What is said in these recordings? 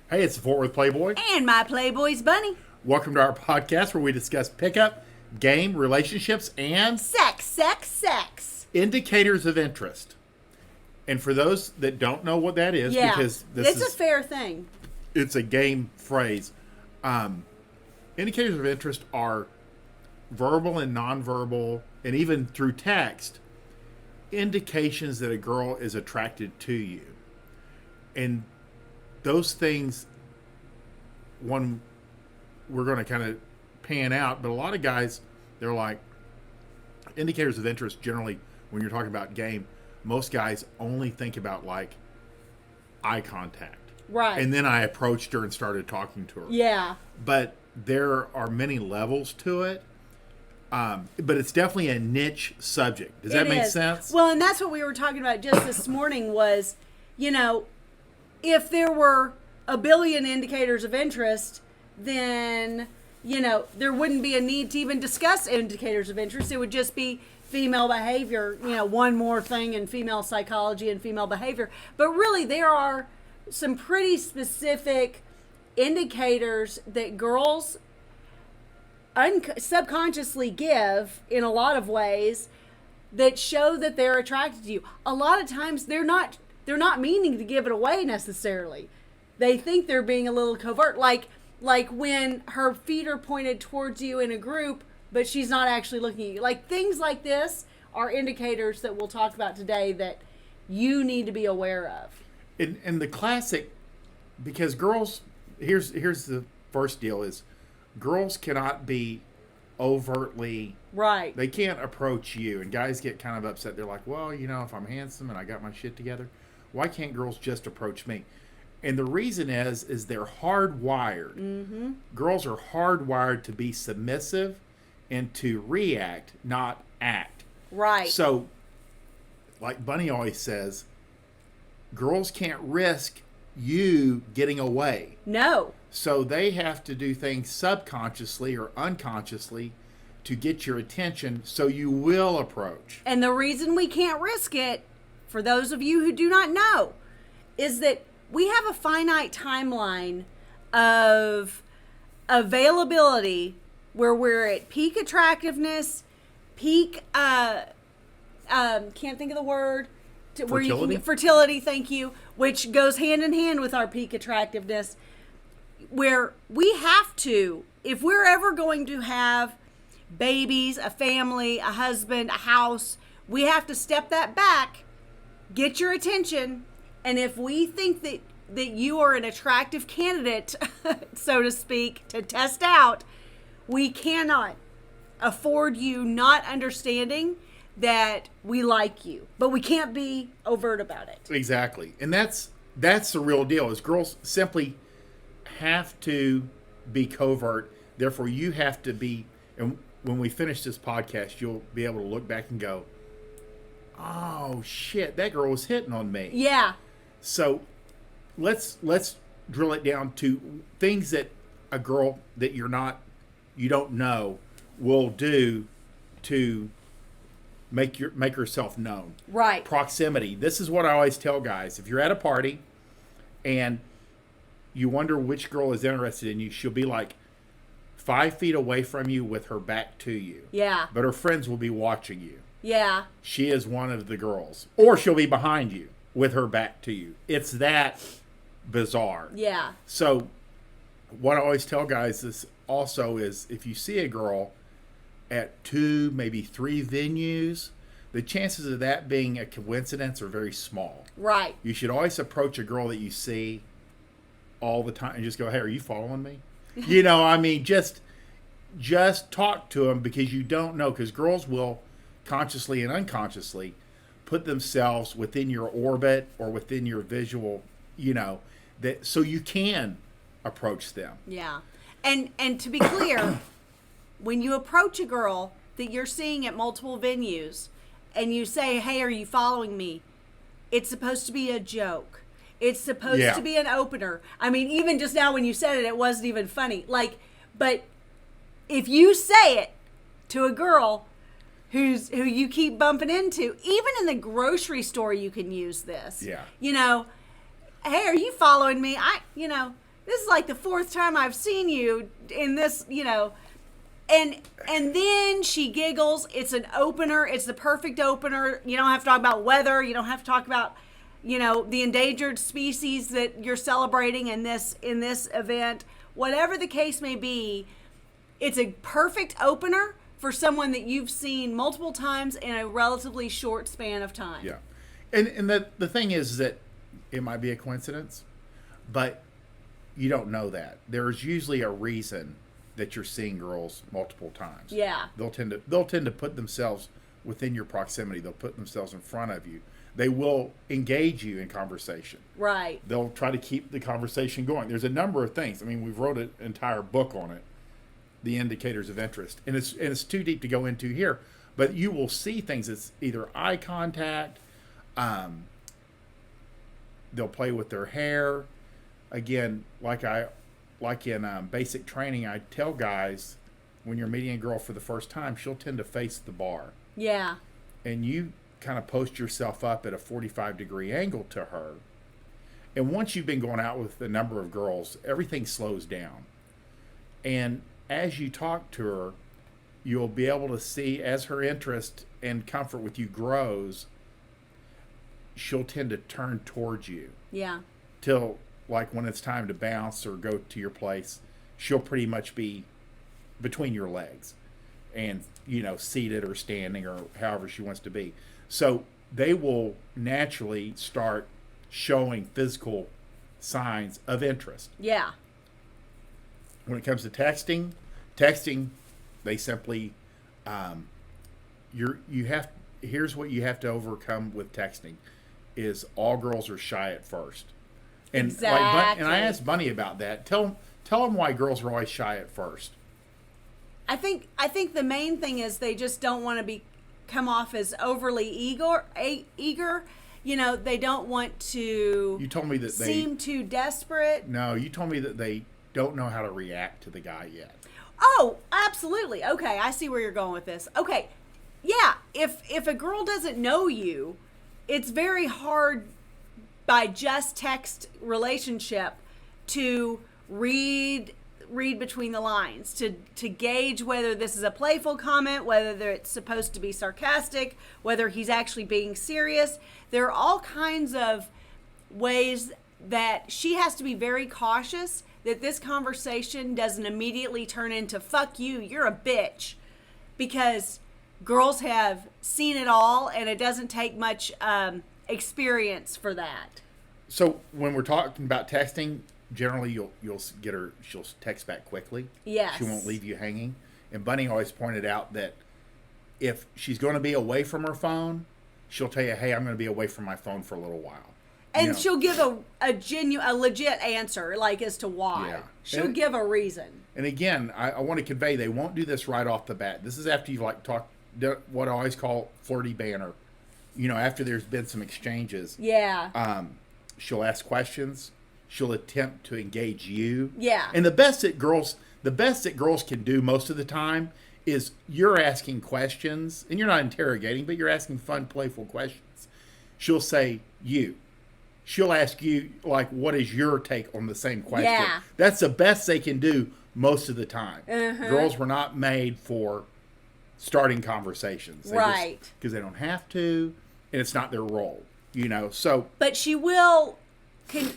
Hey, it's the Worth Playboy. And my Playboys Bunny. Welcome to our podcast where we discuss pickup, game, relationships, and Sex. indicators of interest. And for those that don't know what that is, because it's a fair thing. It's a game phrase. Indicators of interest are verbal and nonverbal, and even through text, indications that a girl is attracted to you. And those things, one, we're going to kind of pan out, but a lot of guys, they're like, indicators of interest generally, when you're talking about game, most guys only think about like eye contact. Right. And then I approached her and started talking to her. Yeah. But there are many levels to it. But it's definitely a niche subject. Does that make sense? Well, and that's what we were talking about just this morning was, if there were a billion indicators of interest, then, there wouldn't be a need to even discuss indicators of interest. It would just be female behavior, one more thing in female psychology and female behavior. But really, there are some pretty specific indicators that girls subconsciously give in a lot of ways that show that they're attracted to you. A lot of times they're not meaning to give it away necessarily. They think they're being a little covert, like when her feet are pointed towards you in a group, but she's not actually looking at you. Like things like this are indicators that we'll talk about today that you need to be aware of. And the classic, because girls, here's the first deal is, girls cannot be overtly right. They can't approach you, and guys get kind of upset. They're like, well, if I'm handsome and I got my shit together, why can't girls just approach me? And the reason is they're hardwired. Mm-hmm. Girls are hardwired to be submissive and to react, not act. Right. So, like Bunny always says, girls can't risk you getting away. No. So they have to do things subconsciously or unconsciously to get your attention so you will approach. And the reason we can't risk it, for those of you who do not know, is that we have a finite timeline of availability where we're at peak attractiveness, peak, can't think of the word. Fertility? Fertility, thank you, which goes hand in hand with our peak attractiveness, where we have to, if we're ever going to have babies, a family, a husband, a house, we have to step that back, get your attention, and if we think that you are an attractive candidate, so to speak, to test out, we cannot afford you not understanding that we like you, but we can't be overt about it. Exactly. And that's the real deal, is girls simply have to be covert. Therefore, you have to be, and when we finish this podcast, you'll be able to look back and go, oh shit, that girl was hitting on me. Yeah. So let's drill it down to things that a girl that you don't know will do to make herself known. Right. Proximity. This is what I always tell guys. If you're at a party and you wonder which girl is interested in you, she'll be like 5 feet away from you with her back to you. Yeah. But her friends will be watching you. Yeah. She is one of the girls. Or she'll be behind you with her back to you. It's that bizarre. Yeah. So what I always tell guys is also is if you see a girl at 2, maybe 3 venues, the chances of that being a coincidence are very small. Right. You should always approach a girl that you see all the time and just go, hey, are you following me? Just talk to them, because you don't know, because girls will consciously and unconsciously put themselves within your orbit or within your visual, that so you can approach them. Yeah. And to be clear, when you approach a girl that you're seeing at multiple venues and you say, hey, are you following me? It's supposed to be a joke. It's supposed to be an opener. I mean, even just now when you said it, it wasn't even funny. But if you say it to a girl who you keep bumping into, even in the grocery store, you can use this. Yeah. Hey, are you following me? this is like the fourth time I've seen you in this, you know. And then she giggles. It's an opener. It's the perfect opener. You don't have to talk about weather. You don't have to talk about, you know, the endangered species that you're celebrating in this event. Whatever the case may be, it's a perfect opener for someone that you've seen multiple times in a relatively short span of time. Yeah. And the thing is that it might be a coincidence, but you don't know that. There's usually a reason that you're seeing girls multiple times. Yeah. They'll tend to put themselves within your proximity. They'll put themselves in front of you. They will engage you in conversation. Right. They'll try to keep the conversation going. There's a number of things. I mean, we've wrote an entire book on it, the indicators of interest, and it's too deep to go into here. But you will see things. It's either eye contact. They'll play with their hair. Again, like in basic training, I tell guys, when you're meeting a girl for the first time, she'll tend to face the bar. Yeah. And you kind of post yourself up at a 45-degree angle to her. And once you've been going out with a number of girls, everything slows down. And as you talk to her, you'll be able to see, as her interest and comfort with you grows, she'll tend to turn towards you. Yeah. Till, like, when it's time to bounce or go to your place, she'll pretty much be between your legs and, you know, seated or standing or however she wants to be. So they will naturally start showing physical signs of interest. Yeah. When it comes to texting, they simply, here's what you have to overcome with texting, is all girls are shy at first. And exactly. And I asked Bunny about that. Tell them why girls are always shy at first. I think the main thing is they just don't want to come off as overly eager. You know, they don't want to. You told me that they seem too desperate. No, you told me that they don't know how to react to the guy yet. Oh, absolutely. Okay, I see where you're going with this. Okay, yeah. If a girl doesn't know you, it's very hard by just text relationship to read between the lines, to gauge whether this is a playful comment, whether it's supposed to be sarcastic, whether he's actually being serious. There are all kinds of ways that she has to be very cautious that this conversation doesn't immediately turn into "fuck you, you're a bitch," because girls have seen it all and it doesn't take much experience for that. So when we're talking about texting, generally you'll get her, she'll text back quickly. Yes. She won't leave you hanging. And Bunny always pointed out that if she's going to be away from her phone, she'll tell you, hey, I'm going to be away from my phone for a little while. And she'll give a legit answer, like, as to why. Yeah. She'll give a reason. And again, I want to convey, they won't do this right off the bat. This is after you've what I always call flirty banter. You know, after there's been some exchanges. Yeah. She'll ask questions. She'll attempt to engage you. Yeah. And the best that girls can do most of the time is you're asking questions, and you're not interrogating, but you're asking fun, playful questions. She'll say you. She'll ask you, like, what is your take on the same question? Yeah. That's the best they can do most of the time. Uh-huh. Girls were not made for starting conversations. Right. Because they don't have to, and it's not their role, you know. So, but she will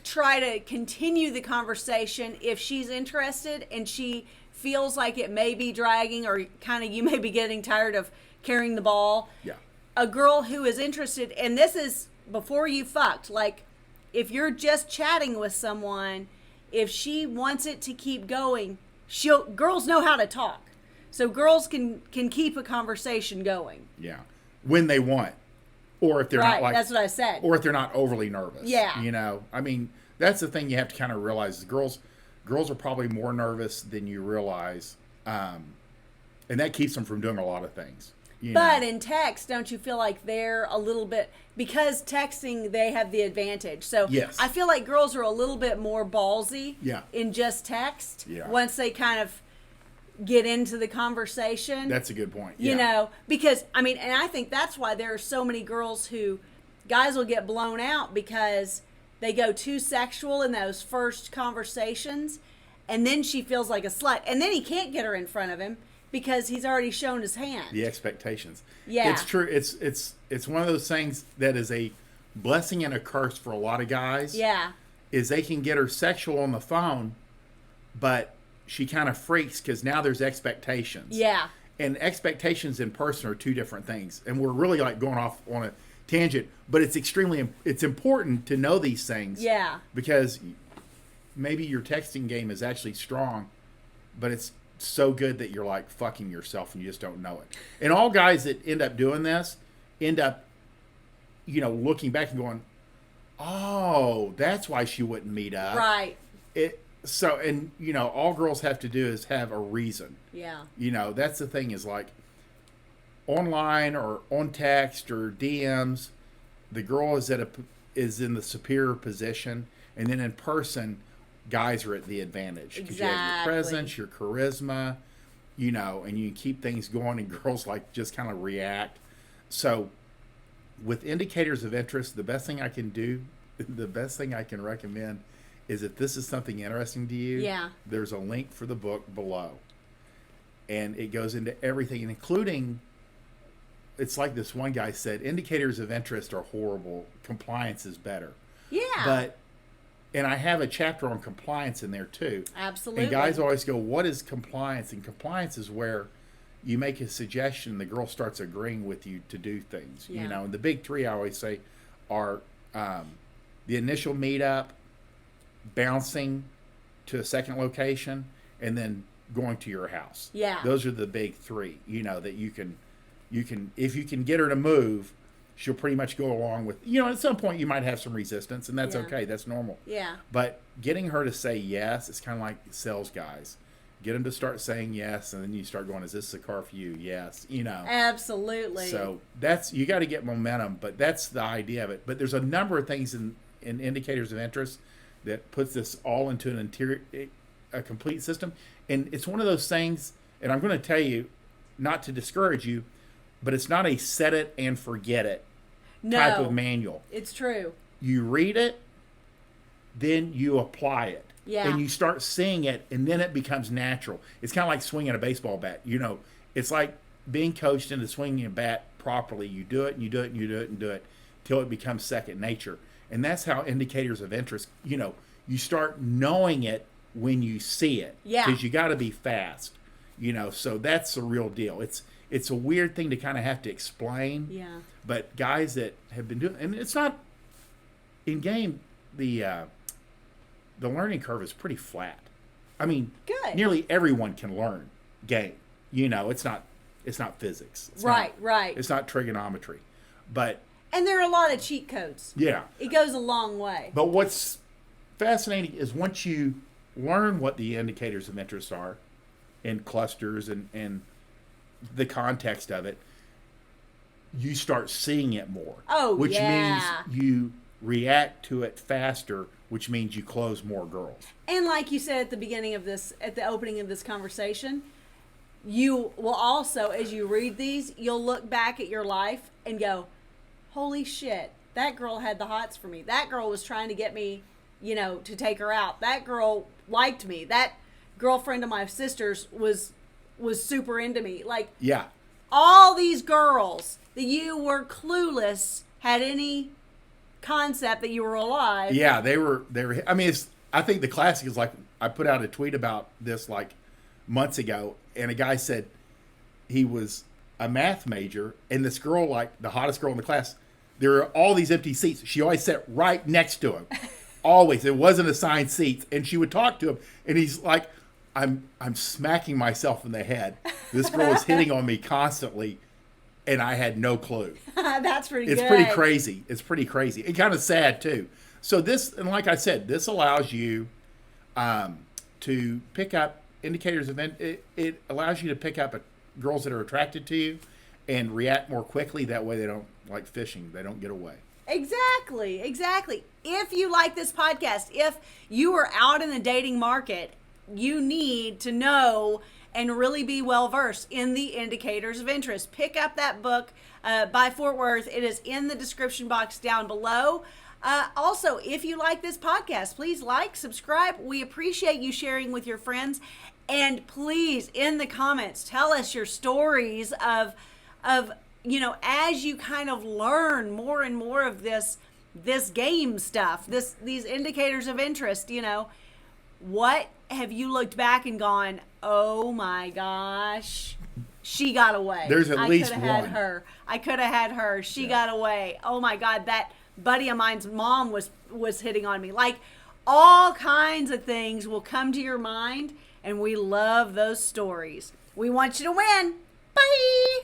try to continue the conversation if she's interested and she feels like it may be dragging, or kind of you may be getting tired of carrying the ball. Yeah. A girl who is interested, and this is before you fucked, like, if you're just chatting with someone, if she wants it to keep going, girls know how to talk. So girls can keep a conversation going. Yeah. When they want. Or if they're not, like, that's what I said. Or if they're not overly nervous. Yeah. You know, I mean, that's the thing you have to kind of realize is girls are probably more nervous than you realize. And that keeps them from doing a lot of things. But in text, don't you feel like they're a little bit, because texting, they have the advantage. So yes. I feel like girls are a little bit more ballsy in just text once they kind of get into the conversation. That's a good point. You know, because, I mean, and I think that's why there are so many girls who, guys will get blown out because they go too sexual in those first conversations, and then she feels like a slut, and then he can't get her in front of him because he's already shown his hand. The expectations. Yeah. It's true. It's one of those things that is a blessing and a curse for a lot of guys. Yeah. Is they can get her sexual on the phone, but she kind of freaks because now there's expectations. Yeah. And expectations in person are two different things. And we're really like going off on a tangent, but it's important to know these things. Yeah. Because maybe your texting game is actually strong, but it's so good that you're like fucking yourself and you just don't know it. And all guys that end up doing this end up, looking back and going, oh, that's why she wouldn't meet up. Right. All girls have to do is have a reason. Yeah. That's the thing is like online or on text or DMs, the girl is in the superior position, and then in person, guys are at the advantage because you have your presence, your charisma, and you can keep things going, and girls like just kind of react. So, with indicators of interest, the best thing I can recommend is if this is something interesting to you, there's a link for the book below. And it goes into everything, including, it's like this one guy said, indicators of interest are horrible. Compliance is better. Yeah. And I have a chapter on compliance in there too. Absolutely. And guys always go, what is compliance? And compliance is where you make a suggestion, the girl starts agreeing with you to do things. Yeah. And the big three I always say are the initial meetup, bouncing to a second location, and then going to your house. Yeah. Those are the big three, that you can if you can get her to move, she'll pretty much go along with, at some point you might have some resistance, and that's okay. That's normal. Yeah. But getting her to say yes, it's kind of like sales guys. Get them to start saying yes, and then you start going, is this the car for you? Yes. Absolutely. So you got to get momentum, but that's the idea of it. But there's a number of things in indicators of interest that puts this all into a complete system. And it's one of those things, and I'm going to tell you, not to discourage you, but it's not a set it and forget it type of manual. It's true. You read it, then you apply it. Yeah. And you start seeing it, and then it becomes natural. It's kind of like swinging a baseball bat. It's like being coached into swinging a bat properly. You do it, and you do it, and you do it, and do it, till it becomes second nature. And that's how indicators of interest, you start knowing it when you see it. Yeah. Because you got to be fast. So that's the real deal. It's a weird thing to kind of have to explain. Yeah. But guys that have been doing, and it's not in game, the learning curve is pretty flat. I mean, good. Nearly everyone can learn game. It's not physics. Right. It's not trigonometry, and there are a lot of cheat codes. Yeah. It goes a long way. But what's fascinating is once you learn what the indicators of interest are in clusters and the context of it, you start seeing it more. Which means you react to it faster, which means you close more girls. And like you said at the opening of this conversation, you will also, as you read these, you'll look back at your life and go, holy shit, that girl had the hots for me. That girl was trying to get me, to take her out. That girl liked me. That girlfriend of my sister's was super into me. Like, all these girls that you were clueless had any concept that you were alive. Yeah, they were. I mean, I think the classic is like, I put out a tweet about this like months ago, and a guy said he was a math major, and this girl, like the hottest girl in the class, there are all these empty seats. She always sat right next to him. Always. It wasn't assigned seats. And she would talk to him, and he's like, I'm smacking myself in the head. This girl is hitting on me constantly, and I had no clue. That's pretty good. It's pretty crazy. It's pretty crazy. And kind of sad, too. So this, and like I said, this allows you to pick up indicators of it allows you to pick up girls that are attracted to you and react more quickly. That way they don't, like fishing, they don't get away. Exactly. If you like this podcast, if you are out in the dating market, you need to know and really be well versed in the indicators of interest. Pick up that book by Fort Worth. It is in the description box down below. Also, if you like this podcast, please like, subscribe. We appreciate you sharing with your friends. And please, in the comments, tell us your stories of as you kind of learn more and more of this game stuff, these indicators of interest, what have you looked back and gone, oh my gosh, she got away. There's at least one. I could have had her. She got away. Oh my God, that buddy of mine's mom was hitting on me. Like, all kinds of things will come to your mind, and we love those stories. We want you to win. Bye.